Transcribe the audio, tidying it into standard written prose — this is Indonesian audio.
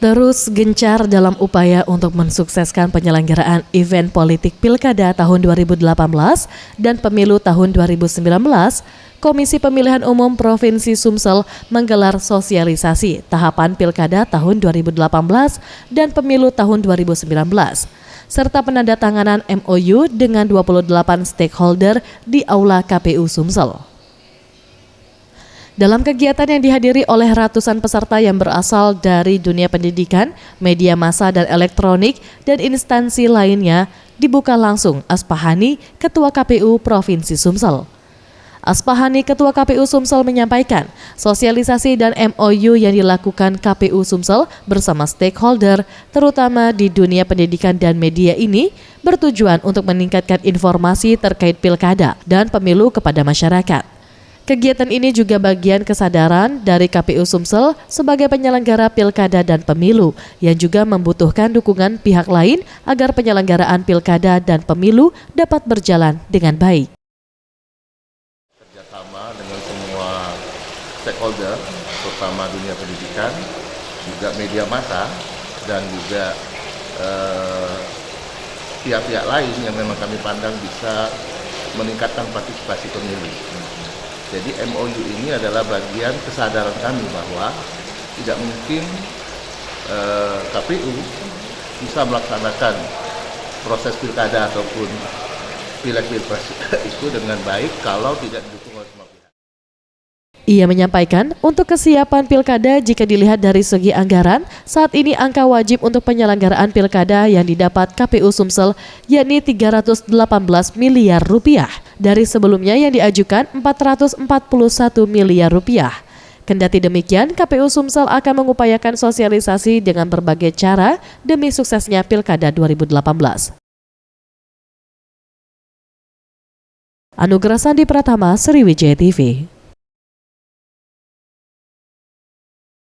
Terus gencar dalam upaya untuk mensukseskan penyelenggaraan event politik Pilkada tahun 2018 dan Pemilu tahun 2019, Komisi Pemilihan Umum Provinsi Sumsel menggelar sosialisasi tahapan Pilkada tahun 2018 dan Pemilu tahun 2019, serta penandatanganan MOU dengan 28 stakeholder di Aula KPU Sumsel. Dalam kegiatan yang dihadiri oleh ratusan peserta yang berasal dari dunia pendidikan, media massa dan elektronik, dan instansi lainnya, dibuka langsung Aspahani, Ketua KPU Provinsi Sumsel. Aspahani, Ketua KPU Sumsel menyampaikan, sosialisasi dan MOU yang dilakukan KPU Sumsel bersama stakeholder, terutama di dunia pendidikan dan media ini, bertujuan untuk meningkatkan informasi terkait pilkada dan pemilu kepada masyarakat. Kegiatan ini juga bagian kesadaran dari KPU Sumsel sebagai penyelenggara pilkada dan pemilu yang juga membutuhkan dukungan pihak lain agar penyelenggaraan pilkada dan pemilu dapat berjalan dengan baik. Kerjasama dengan semua stakeholder, terutama dunia pendidikan, juga media massa, dan juga pihak-pihak lain yang memang kami pandang bisa meningkatkan partisipasi pemilu. Jadi MOU ini adalah bagian kesadaran kami bahwa tidak mungkin KPU bisa melaksanakan proses pilkada ataupun pileg-pilpres itu dengan baik kalau tidak didukung oleh semua pihak. Ia menyampaikan untuk kesiapan pilkada jika dilihat dari segi anggaran, saat ini angka wajib untuk penyelenggaraan pilkada yang didapat KPU Sumsel yakni 318 miliar rupiah dari sebelumnya yang diajukan 441 miliar rupiah. Kendati demikian, KPU Sumsel akan mengupayakan sosialisasi dengan berbagai cara demi suksesnya Pilkada 2018. Anugerah Sandi Pratama, Sriwijaya TV.